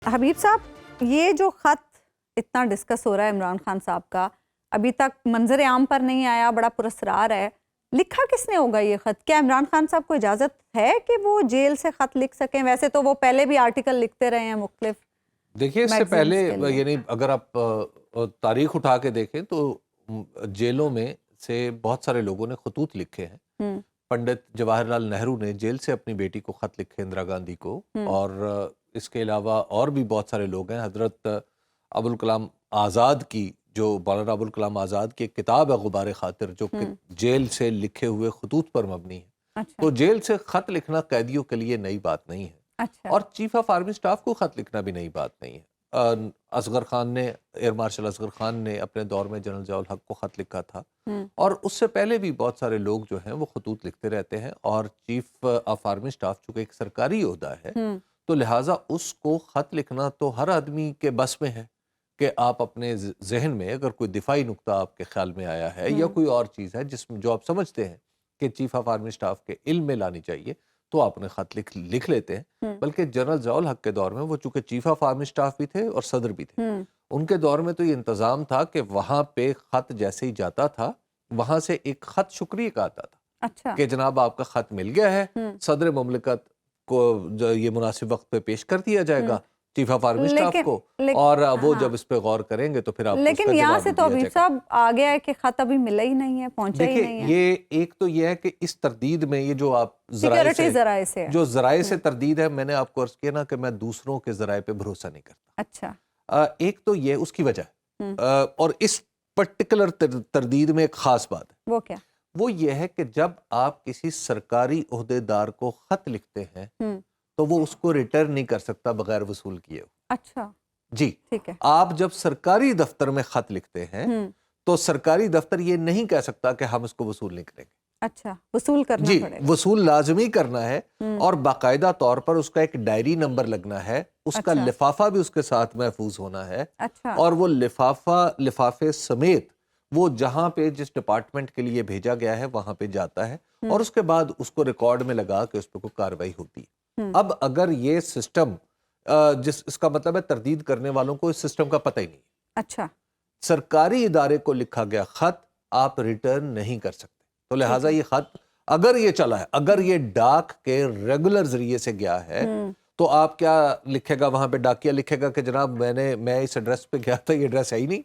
حبیب صاحب، یہ جو خط اتنا ڈسکس ہو رہا ہے عمران خان صاحب کا، ابھی تک منظر عام پر نہیں آیا، بڑا پراسرار ہے، لکھا کس نے ہوگا یہ خط؟ کیا عمران خان صاحب کو اجازت ہے کہ وہ جیل سے خط لکھ سکیں؟ ویسے تو وہ پہلے بھی آرٹیکل لکھتے رہے ہیں مختلف دیکھیے، اس سے پہلے یعنی اگر آپ تاریخ اٹھا کے دیکھیں تو جیلوں میں سے بہت سارے لوگوں نے خطوط لکھے ہیں۔ پنڈت جواہر لال نہرو نے جیل سے اپنی بیٹی کو خط لکھے، اندرا گاندھی کو، اور اس کے علاوہ اور بھی بہت سارے لوگ ہیں۔ حضرت ابوالکلام آزاد کی، جو مولانا ابوالکلام آزاد کی ایک کتاب ہے غبار خاطر، جو کہ جیل سے لکھے ہوئے خطوط پر مبنی ہے۔ تو جیل سے خط لکھنا قیدیوں کے لیے نئی بات نہیں ہے، اور چیف آف آرمی سٹاف کو خط لکھنا بھی نئی بات نہیں ہے۔ اصغر خان نے، ایئر مارشل اصغر خان نے اپنے دور میں جنرل ضیاء الحق کو خط لکھا تھا، اور اس سے پہلے بھی بہت سارے لوگ جو ہیں وہ خطوط لکھتے رہتے ہیں، اور چیف آف آرمی سٹاف چونکہ ایک سرکاری عہدہ ہے تو لہٰذا اس کو خط لکھنا تو ہر آدمی کے بس میں ہے کہ آپ اپنے ذہن میں اگر کوئی دفاعی نکتہ آپ کے خیال میں آیا ہے یا کوئی اور چیز ہے جس میں جو آپ سمجھتے ہیں کہ چیف آف آرمی سٹاف کے علم میں لانی چاہیے، تو آپ نے خط لکھ لیتے ہیں۔ بلکہ جنرل ضیاء الحق کے دور میں، وہ چونکہ چیف آف آرمی سٹاف بھی تھے اور صدر بھی تھے، ان کے دور میں تو یہ انتظام تھا کہ وہاں پہ خط جیسے ہی جاتا تھا، وہاں سے ایک خط شکریہ کا آتا تھا کہ جناب آپ کا خط مل گیا ہے، صدر مملکت کو یہ مناسب وقت پہ پیش کر دیا جائے گا چیف آف آرمی سٹاف کو، اور وہ جب اس پہ غور کریں گے تو پھر آپ کو اس کا جواب دیا جائے گا۔ لیکن یہاں سے تو حبیب صاحب آ گیا ہے کہ خط ابھی ملا ہی نہیں ہے، پہنچا ہی نہیں ہے۔ یہ ایک تو یہ ہے کہ اس تردید میں یہ جو آپ ذرائع سے تردید ہے، میں نے آپ کو عرض کیا نا کہ میں دوسروں کے ذرائع پہ بھروسہ نہیں کرتا۔ اچھا، ایک تو یہ اس کی وجہ ہے، اور اس پرٹیکولر تردید میں ایک خاص بات ہے۔ وہ کیا؟ وہ یہ ہے کہ جب آپ کسی سرکاری عہدیدار کو خط لکھتے ہیں تو وہ اس کو ریٹرن نہیں کر سکتا بغیر وصول کیے۔ اچھا جی، ٹھیک ہے۔ آپ جب سرکاری دفتر میں خط لکھتے ہیں تو سرکاری دفتر یہ نہیں کہہ سکتا کہ ہم اس کو وصول نہیں کریں گے۔ اچھا، وصول کرنا پڑے گا۔ وصول لازمی کرنا ہے، اور باقاعدہ طور پر اس کا ایک ڈائری نمبر لگنا ہے، اس کا لفافہ بھی اس کے ساتھ محفوظ ہونا ہے، اور وہ لفافے سمیت وہ جہاں پہ جس ڈپارٹمنٹ کے لیے بھیجا گیا ہے وہاں پہ جاتا ہے، اور اس کے بعد اس کو ریکارڈ میں لگا کے اس پہ کوئی کاروائی ہوتی ہے۔ اب اگر یہ سسٹم، اس کا مطلب ہے تردید کرنے والوں کو اس سسٹم کا پتہ ہی نہیں ہے۔ اچھا، سرکاری ادارے کو لکھا گیا خط آپ ریٹرن نہیں کر سکتے، تو لہٰذا یہ خط اگر یہ چلا ہے، اگر یہ ڈاک کے ریگولر ذریعے سے گیا ہے، تو آپ کیا لکھے گا وہاں پہ؟ ڈاکیا لکھے گا کہ جناب میں اس ایڈریس پہ گیا تھا، یہ ایڈریس ہے ہی نہیں،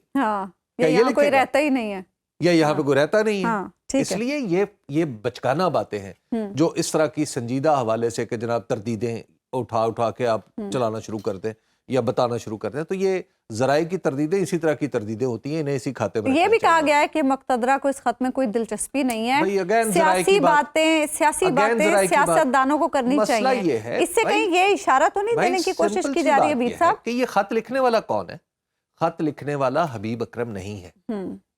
یہاں کوئی رہتا ہی نہیں ہے، یا یہاں پہ کوئی رہتا نہیں ہے۔ اس لیے یہ بچکانہ باتیں ہیں جو اس طرح کی سنجیدہ حوالے سے کہ جناب تردیدیں اٹھا کے آپ چلانا شروع کر دیں یا بتانا شروع کر دیں، تو یہ ذرائع کی تردیدیں اسی طرح کی تردیدیں ہوتی ہیں، انہیں اسی کھاتے میں۔ یہ بھی کہا گیا ہے کہ مقتدرہ کو اس خط میں کوئی دلچسپی نہیں ہے، سیاسی باتیں سیاستدانوں کو کرنی چاہیے۔ اس سے کہیں یہ اشارہ تو نہیں دینے کی کوشش کی جا رہی ہے حبیب صاحب کہ یہ خط لکھنے والا کون ہے؟ خط لکھنے والا حبیب اکرم نہیں ہے،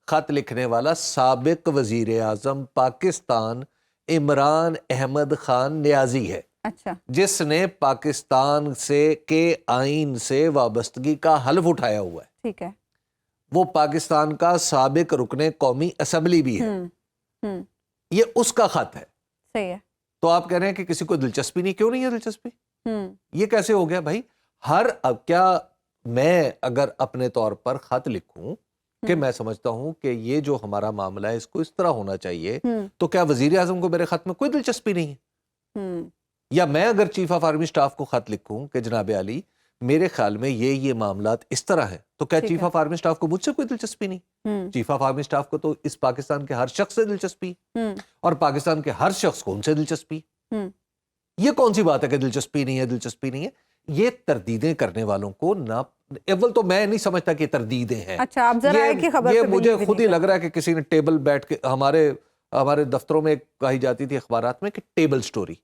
خط لکھنے والا سابق وزیر اعظم پاکستان عمران احمد خان نیازی ہے، جس نے پاکستان کے آئین سے وابستگی کا حلف اٹھایا ہوا ہے۔ ٹھیک ہے، وہ پاکستان کا سابق رکن قومی اسمبلی بھی ہے، یہ اس کا خط ہے۔ صحیح ہے، تو آپ کہہ رہے ہیں کہ کسی کو دلچسپی نہیں، کیوں نہیں ہے دلچسپی؟ یہ کیسے ہو گیا بھائی؟ کیا میں اگر اپنے طور پر خط لکھوں کہ میں سمجھتا ہوں کہ یہ جو ہمارا معاملہ ہے اس کو اس طرح ہونا چاہیے، تو کیا وزیر اعظم کو میرے خط میں کوئی دلچسپی نہیں ہے؟ یا میں اگر چیف آف آرمی سٹاف کو خط لکھوں کہ جناب علی میرے خیال میں یہ معاملات اس طرح ہیں، تو کیا چیف آف آرمی سٹاف کو مجھ سے کوئی دلچسپی نہیں؟ چیف آف آرمی سٹاف کو تو اس پاکستان کے ہر شخص سے دلچسپی، اور پاکستان کے ہر شخص کو ان سے دلچسپی۔ یہ کون سی بات ہے کہ دلچسپی نہیں ہے، دلچسپی نہیں ہے؟ یہ تردیدیں کرنے والوں کو نہ، اول تو میں نہیں سمجھتا کہ تردیدیں ہیں۔ اچھا، آپ ذرائع کی خبر یہ مجھے خود ہی لگ رہا ہے کہ کسی نے ٹیبل بیٹھ کے، ہمارے دفتروں میں کہی جاتی تھی اخبارات میں کہ ٹیبل سٹوری،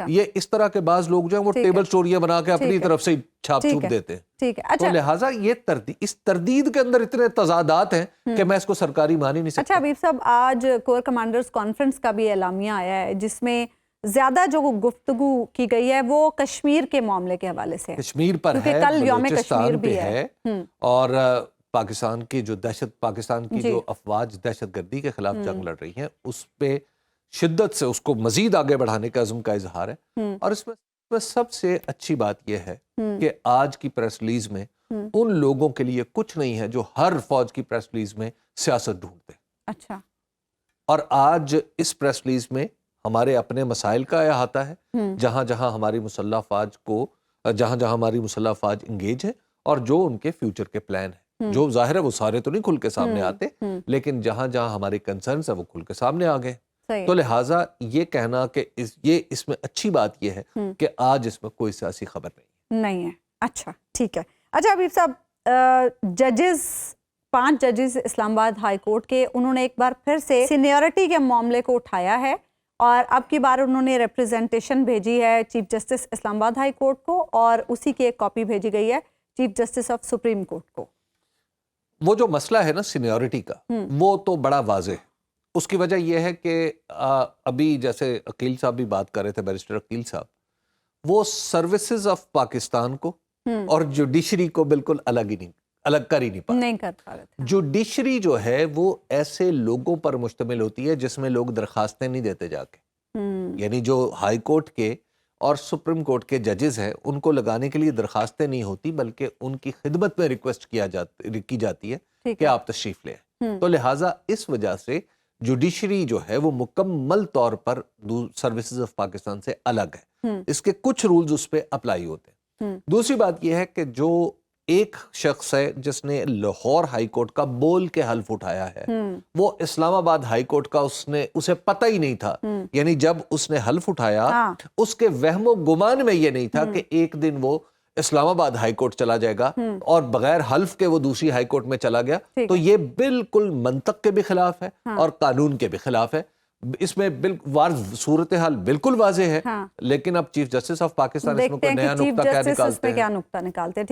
یہ اس طرح کے بعض لوگ جو ہیں وہ ٹیبل سٹوریاں بنا کے اپنی طرف سے چھاپ چھوپ دیتے ہیں۔ تو لہٰذا یہ اس تردید کے اندر اتنے تضادات ہیں کہ میں اس کو سرکاری مان ہی نہیں سکتا۔ اچھا حبیب صاحب، آج کور کمانڈرز کانفرنس کا بھی اعلامیہ آیا ہے جس میں زیادہ جو گفتگو کی گئی ہے وہ کشمیر کے معاملے کے حوالے سے، کشمیر پر ہے، کل یوم کشمیر بھی ہے، اور پاکستان کی جو افواج دہشت گردی کے خلاف جنگ لڑ رہی ہیں اس پہ شدت سے اس کو مزید آگے بڑھانے کا عزم کا اظہار ہے، اور اس میں بس سب سے اچھی بات یہ ہے کہ آج کی پریس ریلیز میں ان لوگوں کے لیے کچھ نہیں ہے جو ہر فوج کی پریس ریلیز میں سیاست ڈھونڈتے. اچھا. اور آج اس پریس ریلیز میں ہمارے اپنے مسائل کا احاطہ ہے, جہاں جہاں ہماری مسلح فوج انگیج ہے اور جو ان کے فیوچر کے پلان ہیں, جو ظاہر ہے وہ سارے تو نہیں کھل کے سامنے آتے, لیکن جہاں جہاں ہمارے کنسرنز ہیں وہ کھل کے سامنے آ گئے. تو لہٰذا یہ کہنا کہ اس میں اچھی بات یہ ہے کہ آج اس میں کوئی سیاسی خبر نہیں ہے. اچھا ٹھیک ہے. اچھا حبیب صاحب, ججز 5 ججز اسلام آباد ہائی کورٹ کے, انہوں نے ایک بار پھر سے سینیورٹی کے معاملے کو اٹھایا ہے اور اب کی بار انہوں نے ریپریزنٹیشن بھیجی ہے چیف جسٹس اسلام آباد ہائی کورٹ کو, اور اسی کی ایک کاپی بھیجی گئی ہے chief justice of supreme court کو. وہ جو مسئلہ ہے نا سینیورٹی کا, وہ تو بڑا واضح ہے. اس کی وجہ یہ ہے کہ ابھی جیسے عقیل صاحب بھی بات کر رہے تھے, بیرسٹر عقیل صاحب, وہ سروسز آف پاکستان کو اور جوڈیشری کو بالکل الگ کر ہی نہیں پا رہے تھے. جوڈیشری جو ہے وہ ایسے لوگوں پر مشتمل ہوتی ہے جس میں لوگ درخواستیں نہیں دیتے جا کے, یعنی جو ہائی کورٹ کے اور سپریم کورٹ کے ججز ہیں ان کو لگانے کے لیے درخواستیں نہیں ہوتی, بلکہ ان کی خدمت میں ریکویسٹ کی جاتی ہے کہ آپ تشریف لیں. تو لہٰذا اس وجہ سے جوڈیشری جو ہے وہ مکمل طور پر سروسز آف پاکستان سے الگ ہے. اس کے کچھ رولز اس پہ اپلائی ہوتے ہیں. دوسری بات یہ ہے کہ جو ایک شخص ہے جس نے لاہور ہائی کورٹ کا بول کے حلف اٹھایا ہے, وہ اسلام آباد ہائی کورٹ کا اسے پتہ ہی نہیں تھا. یعنی جب اس نے حلف اٹھایا اس کے وہم و گمان میں یہ نہیں تھا کہ ایک دن وہ اسلام آباد ہائی کورٹ چلا جائے گا, اور بغیر حلف کے وہ دوسری ہائی کورٹ میں چلا گیا. تو یہ بالکل منطق کے بھی خلاف ہے اور قانون کے بھی خلاف ہے. اس میں صورتحال بالکل واضح ہے, لیکن اب چیف جسٹس آف پاکستان اس میں کوئی نیا نقطہ کیا نکالتے ہیں.